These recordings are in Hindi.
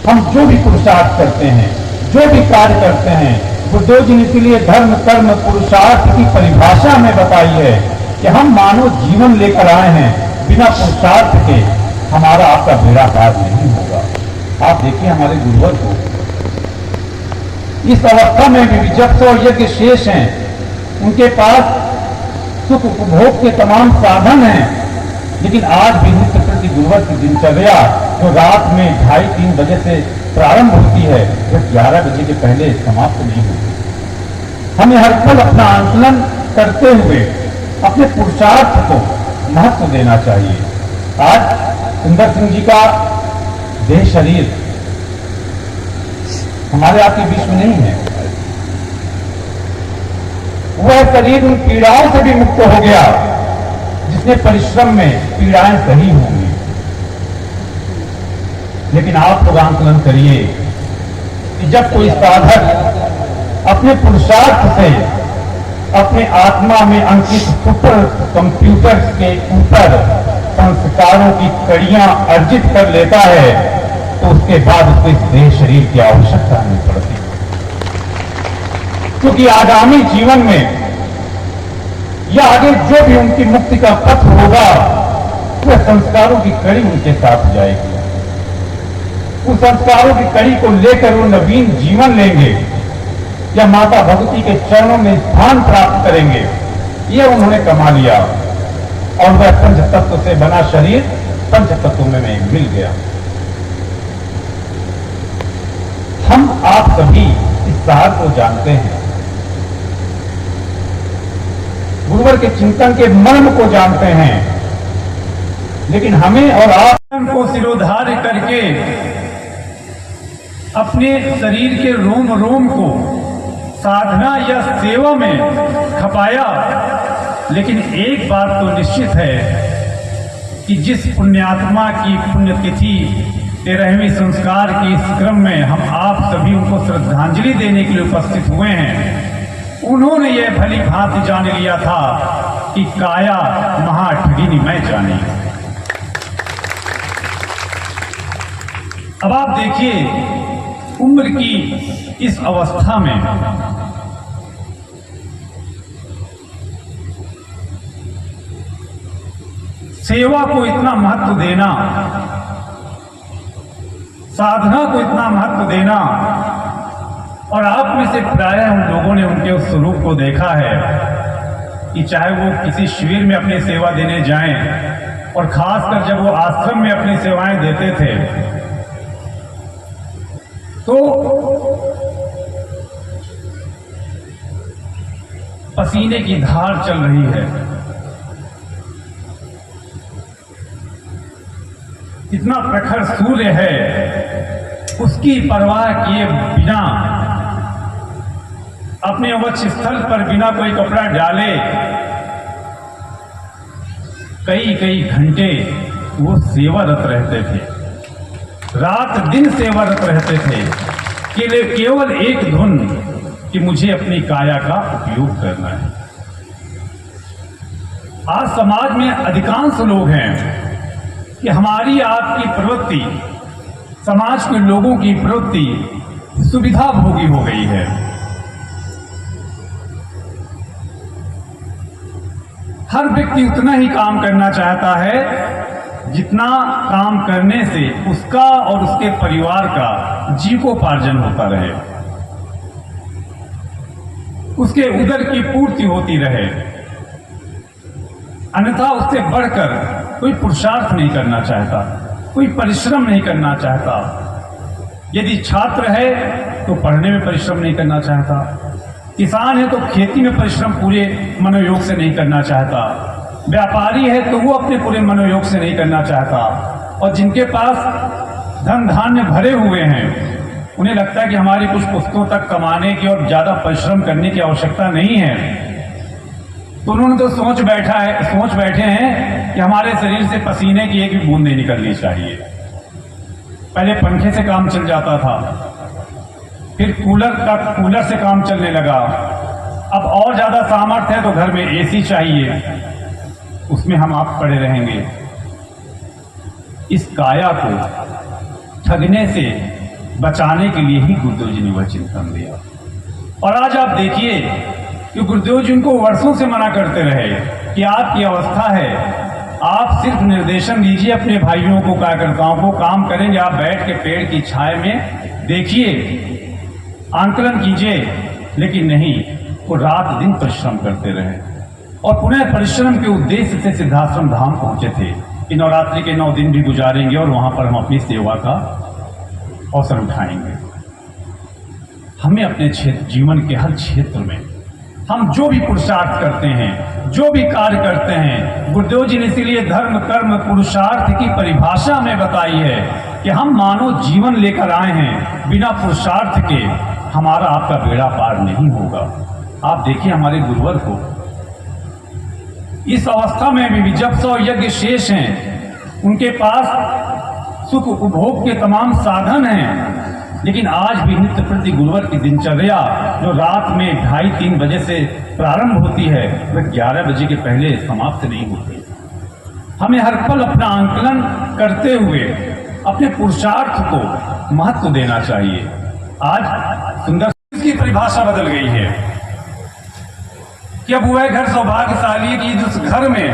हम जो भी पुरुषार्थ करते हैं, जो भी कार्य करते हैं, बुद्धदेव जी ने इसलिए धर्म कर्म पुरुषार्थ की परिभाषा में बताई है कि हम मानव जीवन लेकर आए हैं, बिना पुरुषार्थ के हमारा आपका बेड़ा पार नहीं होगा। आप देखिए हमारे गुरुवर को इस अवस्था में भी जब तो यज्ञ शेष हैं, उनके पास सुख उपभोग के तमाम साधन हैं, लेकिन आज भी नित्य प्रति गुरुवर की दिनचर्या जो रात में 2:30-3 बजे से प्रारंभ होती है, वह 11 बजे के पहले समाप्त नहीं होती। हमें हर पल अपना आंकलन करते हुए अपने पुरुषार्थ को महत्व देना चाहिए। आज सुंदर सिंह जी का देह शरीर हमारे आपके बीच में नहीं है। वह शरीर उन पीड़ाओं से भी मुक्त हो गया जिसने परिश्रम में पीड़ाएं सही होंगी। लेकिन आप लोग आंकलन करिए कि जब कोई साधक अपने पुरुषार्थ से अपने आत्मा में अंकित सुपर कंप्यूटर के ऊपर संस्कारों की कड़ियां अर्जित कर लेता है, तो उसके बाद उसको इस देह शरीर की आवश्यकता नहीं पड़ती, क्योंकि आगामी जीवन में या आगे जो भी उनकी मुक्ति का पथ होगा, वह संस्कारों की कड़ी उनके साथ जाएगी। उन संस्कारों की कड़ी को लेकर वो नवीन जीवन लेंगे या माता भगवती के चरणों में स्थान प्राप्त करेंगे। ये उन्होंने कमा लिया और वह पंच तत्व से बना शरीर पंच तत्वों में मिल गया। हम आप सभी इस सार को जानते हैं, गुरुवर के चिंतन के मर्म को जानते हैं, लेकिन हमें और आप को सिरोधार्य करके अपने शरीर के रोम रोम को साधना या सेवा में खपाया। लेकिन एक बात तो निश्चित है कि जिस पुण्यात्मा की पुण्यतिथि 13वीं संस्कार के इस क्रम में हम आप सभी उनको श्रद्धांजलि देने के लिए उपस्थित हुए हैं, उन्होंने यह भली भांति जान लिया था कि काया महाठगिनी मैं जानी। अब आप देखिए उम्र की इस अवस्था में सेवा को इतना महत्व देना, साधना को इतना महत्व देना, और आप में से प्रायः उन लोगों ने उनके उस स्वरूप को देखा है कि चाहे वो किसी शिविर में अपनी सेवा देने जाएं, और खासकर जब वो आश्रम में अपनी सेवाएं देते थे, तो पसीने की धार चल रही है। इतना प्रखर सूर्य है, उसकी परवाह किए बिना अपने वक्ष स्थल पर बिना कोई कपड़ा डाले कई कई घंटे वो सेवारत रहते थे, रात दिन सेवारत रहते थे कि केवल एक धुन कि मुझे अपनी काया का उपयोग करना है। आज समाज में अधिकांश लोग हैं कि हमारी आपकी प्रवृत्ति, समाज के लोगों की प्रवृत्ति सुविधा भोगी हो गई है। हर व्यक्ति उतना ही काम करना चाहता है जितना काम करने से उसका और उसके परिवार का जीविकोपार्जन होता रहे, उसके उदर की पूर्ति होती रहे। अन्यथा उससे बढ़कर कोई पुरुषार्थ नहीं करना चाहता, कोई परिश्रम नहीं करना चाहता। यदि छात्र है तो पढ़ने में परिश्रम नहीं करना चाहता, किसान है तो खेती में परिश्रम पूरे मनोयोग से नहीं करना चाहता, व्यापारी है तो वो अपने पूरे मनोयोग से नहीं करना चाहता, और जिनके पास धन धान्य भरे हुए हैं उन्हें लगता है कि हमारी कुछ पुस्तकों तक कमाने की और ज्यादा परिश्रम करने की आवश्यकता नहीं है, तो उन्होंने तो सोच बैठे हैं कि हमारे शरीर से पसीने की एक भी बूंद नहीं निकलनी चाहिए। पहले पंखे से काम चल जाता था, फिर कूलर से काम चलने लगा, अब और ज्यादा सामर्थ्य है तो घर में एसी चाहिए, उसमें हम आप पड़े रहेंगे। इस काया को ठगने से बचाने के लिए ही गुरुदेव जी ने वह चिंतन दिया। और आज आप देखिए कि गुरुदेव जी उनको वर्षों से मना करते रहे कि आपकी अवस्था है, आप सिर्फ निर्देशन दीजिए अपने भाइयों को, कार्यकर्ताओं को, काम करेंगे आप बैठ के पेड़ की छाया में देखिए, आंकलन कीजिए। लेकिन नहीं, वो रात दिन परिश्रम करते रहे और पुनः परिश्रम के उद्देश्य से सिद्धाश्रम धाम पहुंचे थे कि नवरात्रि के 9 दिन भी गुजारेंगे और वहां पर हम अपनी सेवा का अवसर उठाएंगे। हमें अपने जीवन के हर क्षेत्र में हम जो भी पुरुषार्थ करते हैं, जो भी कार्य करते हैं, गुरुदेव जी ने इसीलिए धर्म कर्म पुरुषार्थ की परिभाषा हमें बताई है कि हम मानव जीवन लेकर आए हैं, बिना पुरुषार्थ के हमारा आपका बेड़ा पार नहीं होगा। आप देखिए हमारे गुरुवर को इस अवस्था में भी जब 100 यज्ञ शेष हैं, उनके पास सुख उपभोग के तमाम साधन हैं, लेकिन आज भी नित्य प्रति गुरुवर की दिनचर्या जो रात में 2:30-3 बजे से प्रारंभ होती है, वह 11 बजे के पहले समाप्त नहीं होती। हमें हर पल अपना आंकलन करते हुए अपने पुरुषार्थ को महत्व देना चाहिए। आज सुंदर की परिभाषा बदल गई है कि अब वह घर सौभाग्यशाली कि जिस घर में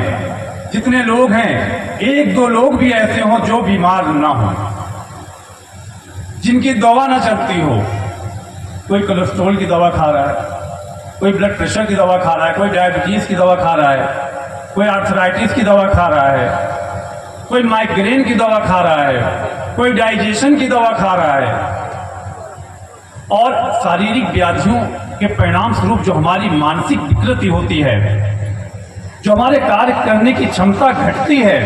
जितने लोग हैं, 1-2 लोग भी ऐसे हों जो बीमार ना हो, जिनकी दवा ना चलती हो। कोई कोलेस्ट्रॉल की दवा खा रहा है, कोई ब्लड प्रेशर की दवा खा रहा है, कोई डायबिटीज की दवा खा रहा है, कोई आर्थराइटिस की दवा खा रहा है, कोई माइग्रेन की दवा खा रहा है, कोई डाइजेशन की दवा खा रहा है। और शारीरिक व्याधियों के परिणाम स्वरूप जो हमारी मानसिक विकृति होती है, जो हमारे कार्य करने की क्षमता घटती है,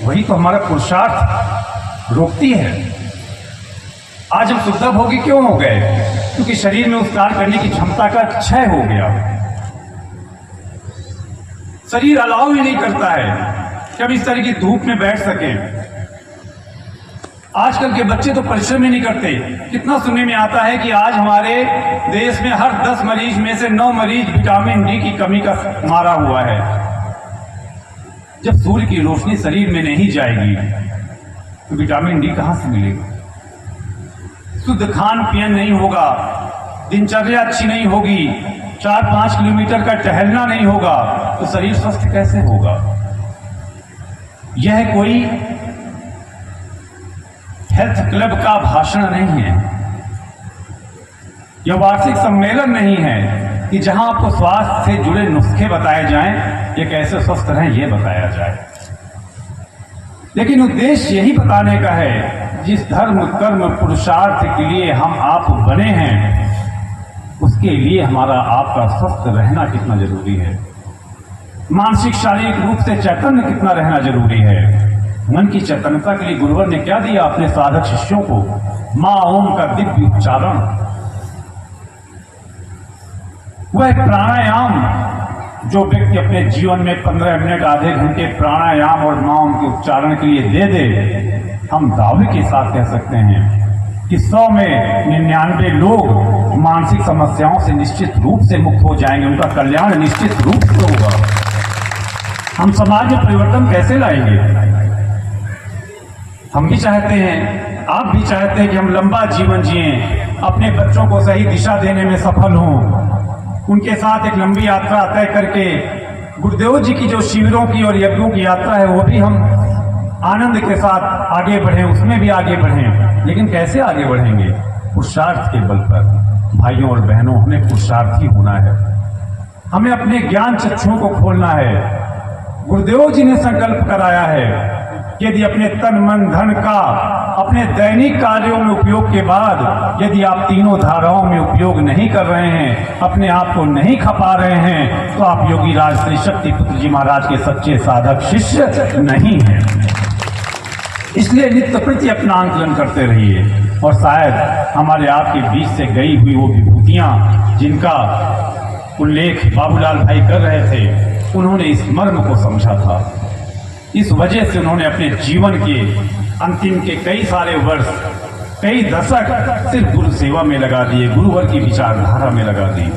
वही तो हमारा पुरुषार्थ रोकती है। आज हम शुद्ध भोगी क्यों हो गए? क्योंकि शरीर में उस कार्य करने की क्षमता का क्षय हो गया। शरीर अलाउ ही नहीं करता है कि हम इस तरह की धूप में बैठ सके। आजकल के बच्चे तो परिश्रम ही नहीं करते। कितना सुनने में आता है कि आज हमारे देश में हर 10 मरीज में से 9 मरीज विटामिन डी की कमी का मारा हुआ है। जब सूर्य की रोशनी शरीर में नहीं जाएगी तो विटामिन डी कहां से मिलेगा? शुद्ध खान पियन नहीं होगा, दिनचर्या अच्छी नहीं होगी, 4-5 किलोमीटर का टहलना नहीं होगा, तो शरीर स्वस्थ कैसे होगा? यह कोई हेल्थ क्लब का भाषण नहीं है, यह वार्षिक सम्मेलन नहीं है कि जहां आपको स्वास्थ्य से जुड़े नुस्खे बताए जाएं, ये कैसे स्वस्थ रहें ये बताया जाए। लेकिन उद्देश्य यही बताने का है, जिस धर्म कर्म पुरुषार्थ के लिए हम आप बने हैं, उसके लिए हमारा आपका स्वस्थ रहना कितना जरूरी है, मानसिक शारीरिक रूप से चैतन्य कितना रहना जरूरी है। मन की चैतन्यता के लिए गुरुवर ने क्या दिया अपने साधक शिष्यों को? मां ओम का दिव्य उच्चारण, वह प्राणायाम जो व्यक्ति अपने जीवन में 15 मिनट आधे घंटे प्राणायाम और मां ओम के उच्चारण के लिए दे दे, हम दावे के साथ कह सकते हैं कि 100 में 99 लोग मानसिक समस्याओं से निश्चित रूप से मुक्त हो जाएंगे, उनका कल्याण निश्चित रूप से होगा। हम समाज में परिवर्तन कैसे लाएंगे? हम भी चाहते हैं, आप भी चाहते हैं कि हम लंबा जीवन जिएं, अपने बच्चों को सही दिशा देने में सफल हों, उनके साथ एक लंबी यात्रा तय करके गुरुदेव जी की जो शिविरों की और यज्ञों की यात्रा है, वो भी हम आनंद के साथ आगे बढ़ें, उसमें भी आगे बढ़ें। लेकिन कैसे आगे बढ़ेंगे? पुरुषार्थ के बल पर। भाइयों और बहनों, हमें पुरुषार्थी होना है, हमें अपने ज्ञान चक्षुओं को खोलना है। गुरुदेव जी ने संकल्प कराया है, यदि अपने तन मन धन का अपने दैनिक कार्यों में उपयोग के बाद यदि आप तीनों धाराओं में उपयोग नहीं कर रहे हैं, अपने आप को नहीं खपा रहे हैं, तो आप योगी राज श्री शक्ति पुत्र जी महाराज के सच्चे साधक शिष्य नहीं हैं। इसलिए नित्य प्रति अपना आंकलन करते रहिए, और शायद हमारे आपके बीच से गई हुई वो विभूतियां जिनका उल्लेख बाबूलाल भाई कर रहे थे, उन्होंने इस मर्म को समझा था। इस वजह से उन्होंने अपने जीवन के अंतिम के कई सारे वर्ष, कई दशक सिर्फ गुरु सेवा में लगा दिए, गुरुवर की विचारधारा में लगा दी।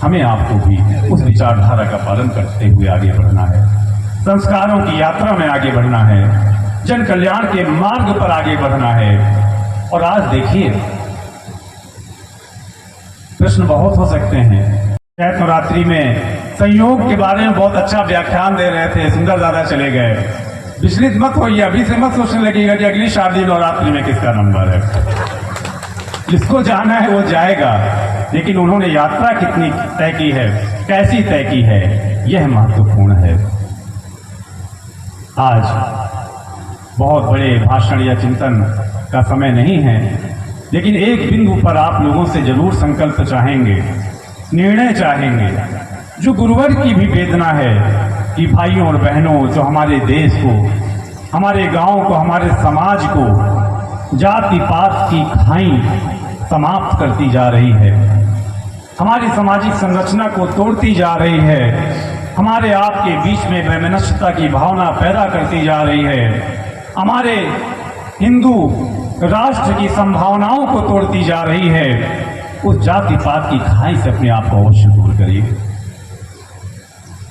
हमें आपको भी उस विचारधारा का पालन करते हुए आगे बढ़ना है, संस्कारों की यात्रा में आगे बढ़ना है, जन कल्याण के मार्ग पर आगे बढ़ना है। और आज देखिए, प्रश्न बहुत हो सकते हैं। नवरात्रि में संयोग के बारे में बहुत अच्छा व्याख्यान दे रहे थे, सुंदर दादा चले गए। विचलित मत होइए, अभी से मत सोचने लगेगा कि अगली शादी नवरात्रि में किसका नंबर है। जिसको जाना है वो जाएगा, लेकिन उन्होंने यात्रा कितनी तय की है, कैसी तय की है, यह महत्वपूर्ण है। आज बहुत बड़े भाषण या चिंतन का समय नहीं है, लेकिन एक बिंदु पर आप लोगों से जरूर संकल्प चाहेंगे, निर्णय चाहेंगे, जो गुरुवर की भी वेदना है कि भाइयों और बहनों, जो हमारे देश को, हमारे गांव को, हमारे समाज को जाति पात की खाई समाप्त करती जा रही है, हमारी सामाजिक संरचना को तोड़ती जा रही है, हमारे आपके बीच में वैमनस्यता की भावना पैदा करती जा रही है, हमारे हिंदू राष्ट्र की संभावनाओं को तोड़ती जा रही है। उस जाति पात की खाई से अपने आप को अवश्य दूर करिए।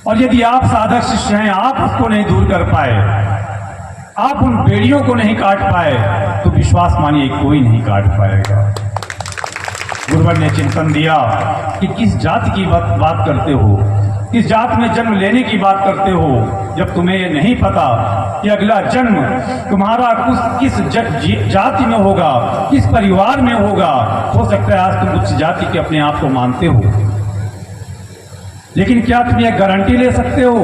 और यदि आप साधक शिष्य हैं, आप उसको नहीं दूर कर पाए, आप उन बेड़ियों को नहीं काट पाए, तो विश्वास मानिए कोई नहीं काट पाएगा। गुरुवर ने चिंतन दिया कि किस जाति की बात करते हो, किस जात में जन्म लेने की बात करते हो, जब तुम्हें ये नहीं पता कि अगला जन्म तुम्हारा किस जाति में होगा, किस परिवार में होगा। हो सकता है आज तुम उच्च जाति के अपने आप को मानते हो, लेकिन क्या तुम यह गारंटी ले सकते हो?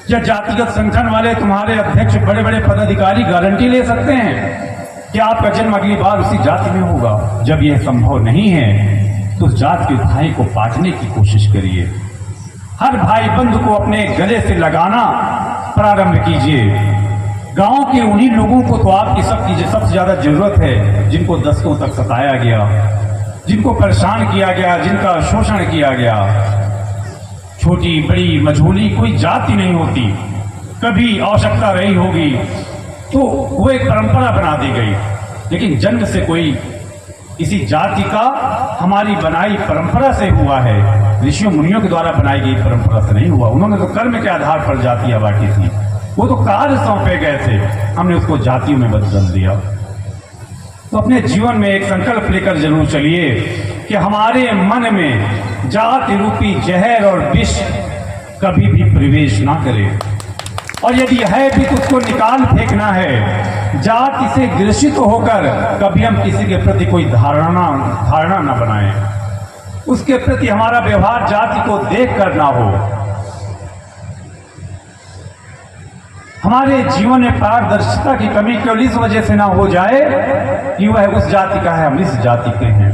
या जातिगत संगठन वाले तुम्हारे अध्यक्ष, बड़े बड़े पदाधिकारी गारंटी ले सकते हैं कि आपका जन्म अगली बार उसी जाति में होगा? जब यह संभव नहीं है, तो उस जात के भाई को पाटने की कोशिश करिए। हर भाई बंधु को अपने गले से लगाना प्रारंभ कीजिए। गांव के उन्हीं लोगों को तो आपकी सबसे ज्यादा जरूरत है, जिनको दशकों तक सताया गया, जिनको परेशान किया गया, जिनका शोषण किया गया। छोटी बड़ी मझोली कोई जाति नहीं होती, कभी आवश्यकता रही होगी तो वो एक परंपरा बना दी गई, लेकिन जन्म से कोई किसी जाति का हमारी बनाई परंपरा से हुआ है, ऋषियों मुनियों के द्वारा बनाई गई परंपरा से नहीं हुआ। उन्होंने तो कर्म के आधार पर जातियां बांटी थी, वो तो कार्य सौंपे गए थे, हमने उसको जातियों में बदल दिया। तो अपने जीवन में एक संकल्प लेकर जरूर चलिए कि हमारे मन में जाति रूपी जहर और विष कभी भी प्रवेश ना करे, और यदि है भी तो उसको निकाल फेंकना है। जाति से ग्रसित होकर कभी हम किसी के प्रति कोई धारणा न बनाएं, उसके प्रति हमारा व्यवहार जाति को देख कर ना हो। हमारे जीवन में पारदर्शिता की कमी केवल इस वजह से ना हो जाए कि वह उस जाति का है, हम इस जाति के हैं।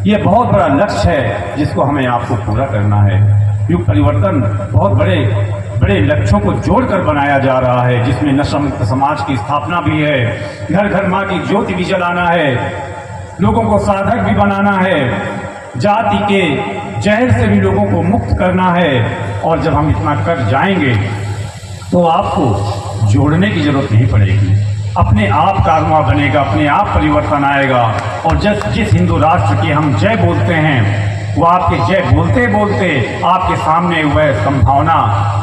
यह बहुत बड़ा लक्ष्य है जिसको हमें आपको पूरा करना है। युग परिवर्तन बहुत बड़े लक्ष्यों को जोड़कर बनाया जा रहा है, जिसमें नशा मुक्त समाज की स्थापना भी है, घर घर माँ की ज्योति भी जलाना है, लोगों को साधक भी बनाना है, जाति के जहर से भी लोगों को मुक्त करना है। और जब हम इतना कर जाएंगे तो आपको जोड़ने की जरूरत नहीं पड़ेगी, अपने आप कारवां बनेगा, अपने आप परिवर्तन आएगा। और जिस हिंदू राष्ट्र की हम जय बोलते हैं, वो आपके जय बोलते बोलते आपके सामने वह संभावना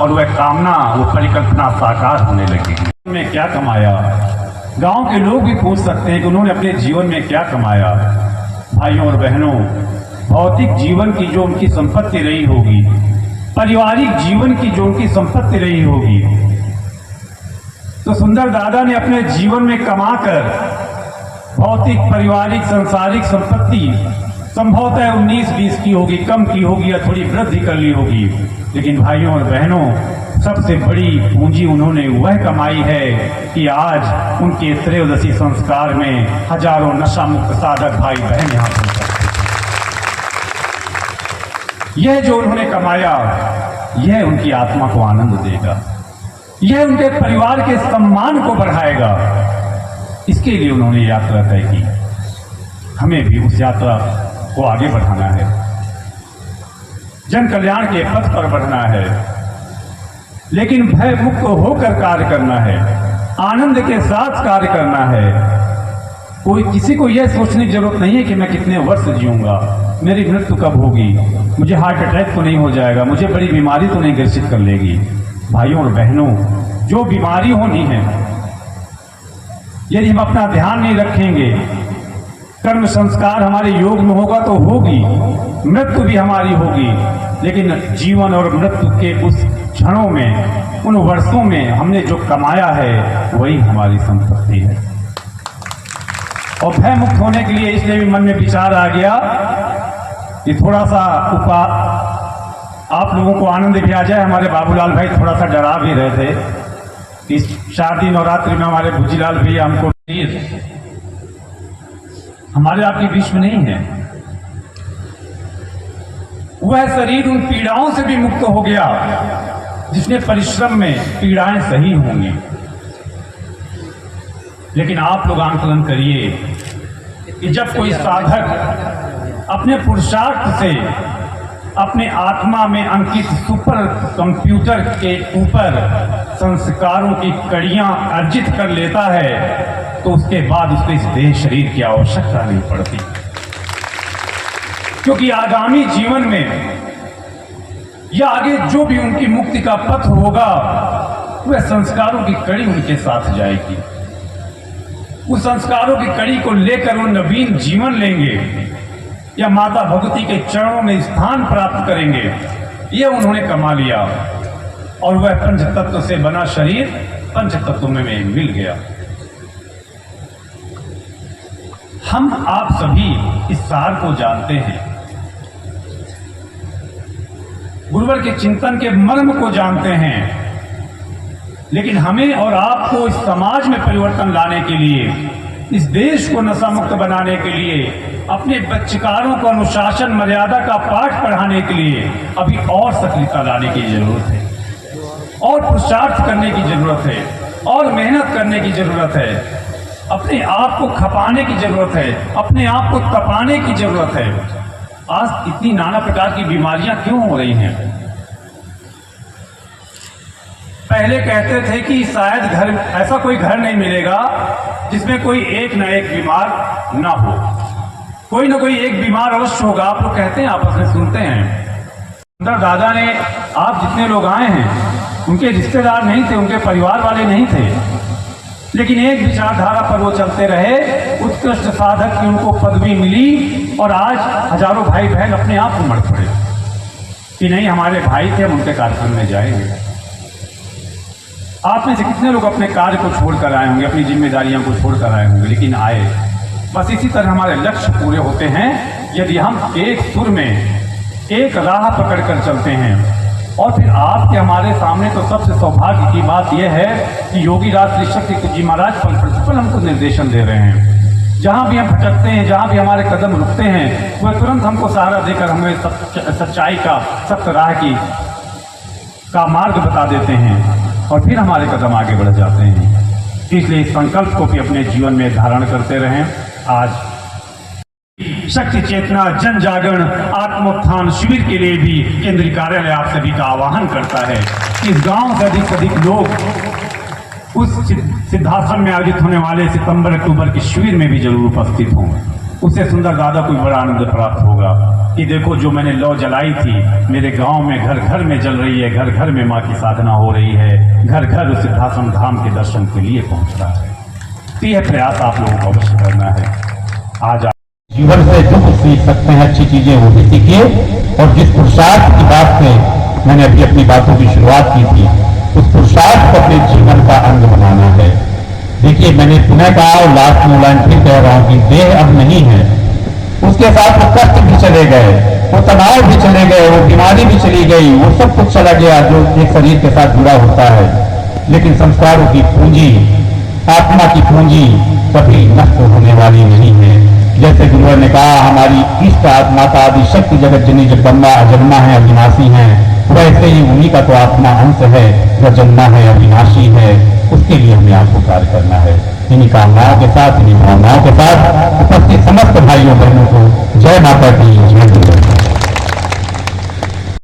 और वह कामना, वो परिकल्पना साकार होने लगेगी। उन्होंने क्या कमाया? गांव के लोग भी पूछ सकते हैं कि उन्होंने अपने जीवन में क्या कमाया। भाइयों और बहनों, भौतिक जीवन की जो उनकी संपत्ति रही होगी, पारिवारिक जीवन की जो उनकी संपत्ति रही होगी, तो सुंदर दादा ने अपने जीवन में कमाकर भौतिक, पारिवारिक, सांसारिक संपत्ति संभवतः 19-20 की होगी, कम की होगी या थोड़ी वृद्धि कर ली होगी, लेकिन भाइयों और बहनों, सबसे बड़ी पूंजी उन्होंने वह कमाई है कि आज उनके त्रयोदशी संस्कार में हजारों नशा मुक्त साधक भाई बहन यहाँ पहुंचे। यह जो उन्होंने कमाया, यह उनकी आत्मा को आनंद देगा, यह उनके परिवार के सम्मान को बढ़ाएगा। इसके लिए उन्होंने यात्रा तय की। हमें भी उस यात्रा को आगे बढ़ाना है, जन कल्याण के पथ पर बढ़ना है, लेकिन भय मुक्त होकर कार्य करना है, आनंद के साथ कार्य करना है। किसी को यह सोचने की जरूरत नहीं है कि मैं कितने वर्ष जीऊंगा, मेरी मृत्यु कब होगी, मुझे हार्ट अटैक तो नहीं हो जाएगा, मुझे बड़ी बीमारी तो नहीं ग्रसित कर लेगी। भाइयों और बहनों, जो बीमारी होनी है यदि हम अपना ध्यान नहीं रखेंगे, कर्म संस्कार हमारे योग में होगा तो होगी, मृत्यु भी हमारी होगी, लेकिन जीवन और मृत्यु के उस क्षणों में, उन वर्षों में हमने जो कमाया है वही हमारी संपत्ति है। और भय मुक्त होने के लिए इसलिए भी मन में विचार आ गया कि थोड़ा सा आप लोगों को आनंद भी आ जाए। हमारे बाबूलाल भाई थोड़ा सा डरा भी रहे थे। इस शारदीय नवरात्रि में हमारे भुजीलाल भैया हमको हमारे आपके बीच में नहीं है। वह शरीर उन पीड़ाओं से भी मुक्त हो गया जिसने परिश्रम में पीड़ाएं सही होंगी। लेकिन आप लोग आंकलन करिए कि जब कोई साधक अपने पुरुषार्थ से अपने आत्मा में अंकित सुपर कंप्यूटर के ऊपर संस्कारों की कड़ियां अर्जित कर लेता है तो उसके बाद उसको इस देह शरीर की आवश्यकता नहीं पड़ती, क्योंकि आगामी जीवन में या आगे जो भी उनकी मुक्ति का पथ होगा वह संस्कारों की कड़ी उनके साथ जाएगी। उस संस्कारों की कड़ी को लेकर वो नवीन जीवन लेंगे या माता भगवती के चरणों में स्थान प्राप्त करेंगे। यह उन्होंने कमा लिया और वह पंच तत्व से बना शरीर पंच तत्व में मिल गया। हम आप सभी इस सार को जानते हैं, गुरुवर के चिंतन के मर्म को जानते हैं, लेकिन हमें और आपको इस समाज में परिवर्तन लाने के लिए, इस देश को नशा मुक्त बनाने के लिए, अपने बच्चकारों को अनुशासन मर्यादा का पाठ पढ़ाने के लिए अभी और सक्रियता लाने की जरूरत है, और पुरुषार्थ करने की जरूरत है, और मेहनत करने की जरूरत है, अपने आप को खपाने की जरूरत है, अपने आप को तपाने की जरूरत है। आज इतनी नाना प्रकार की बीमारियां क्यों हो रही हैं? पहले कहते थे कि शायद घर, ऐसा कोई घर नहीं मिलेगा जिसमें कोई एक न एक बीमार ना हो, कोई ना कोई एक बीमार अवश्य होगा। आप लोग कहते हैं, आपस में सुनते हैं। दादा ने, आप जितने लोग आए हैं उनके रिश्तेदार नहीं थे, उनके परिवार वाले नहीं थे, लेकिन एक विचारधारा पर वो चलते रहे, उत्कृष्ट साधक की उनको पदवी मिली और आज हजारों भाई बहन अपने आप उमड़ पड़े कि नहीं, हमारे भाई थे, हम उनके कार्यक्रम में जाएंगे। आप में से कितने लोग अपने कार्य को छोड़कर आए होंगे, अपनी जिम्मेदारियों को छोड़कर आए होंगे, लेकिन आए। बस इसी तरह हमारे लक्ष्य पूरे होते हैं यदि हम एक सुर में एक राह पकड़कर चलते हैं। और फिर आपके हमारे सामने तो सबसे सौभाग्य की बात यह है कि योगी राज श्री शक्ति जी महाराज पल प्रतिपल हमको निर्देशन दे रहे हैं। जहां भी हम भटकते हैं, जहां भी हमारे कदम रुकते हैं, वह तुरंत हमको सहारा देकर हमें सच्चाई का, सत्य राह का मार्ग बता देते हैं और फिर हमारे कदम आगे बढ़ जाते हैं। इसलिए इस संकल्प को भी अपने जीवन में धारण करते रहें। आज शक्ति चेतना जन जागरण आत्मोत्थान शिविर के लिए भी केंद्रीय कार्यालय आप सभी का आह्वान करता है कि इस गांव से अधिक लोग उस सिद्धाश्रम में आयोजित होने वाले सितंबर अक्टूबर के शिविर में भी जरूर उपस्थित हों। उससे सुंदर दादा को बड़ा आनंद प्राप्त होगा कि देखो, जो मैंने लौ जलाई थी मेरे गांव में घर घर में जल रही है, घर घर में माँ की साधना हो रही है, घर घर उस सिद्धाश्रम धाम के दर्शन के लिए पहुंच रहा है। तो यह प्रयास आप लोगों को अवश्य करना है। आज आप जीवन से जो कुछ सीख सकते हैं, अच्छी चीजें वो भी सीखिए। और जिस पुरुषार्थ की बात से मैंने अभी अपनी बातों की शुरुआत की थी, उस पुरुषार्थ को अपने जीवन का अंग बनाना है। देखिए, मैंने पुनः कहा और लास्ट में लाइन फिर कह रहा हूं कि देह अब नहीं है, उसके साथ वो कष्ट भी चले गए, वो तनाव भी चले गए, वो बीमारी भी चली गई, वो सब कुछ चला गया जो एक शरीर के साथ जुड़ा होता है। लेकिन संस्कारों की पूंजी, आत्मा की पूंजी कभी नष्ट होने वाली नहीं है। जैसे गुरुवर ने कहा, हमारी इष्ट माता आदि शक्ति जगत जननी जगदम्बा अजन्मा है, अविनाशी है, वैसे ही उन्हीं का तो आत्मा अंश है जो जन्मा है, अविनाशी है। उसके लिए हमें आपको कार्य करना है। इन्हीं कामनाओं के साथ, इन्हीं भावनाओं के साथ उपस्थित समस्त भाइयों बहनों को जय माता दी, जय गुरु।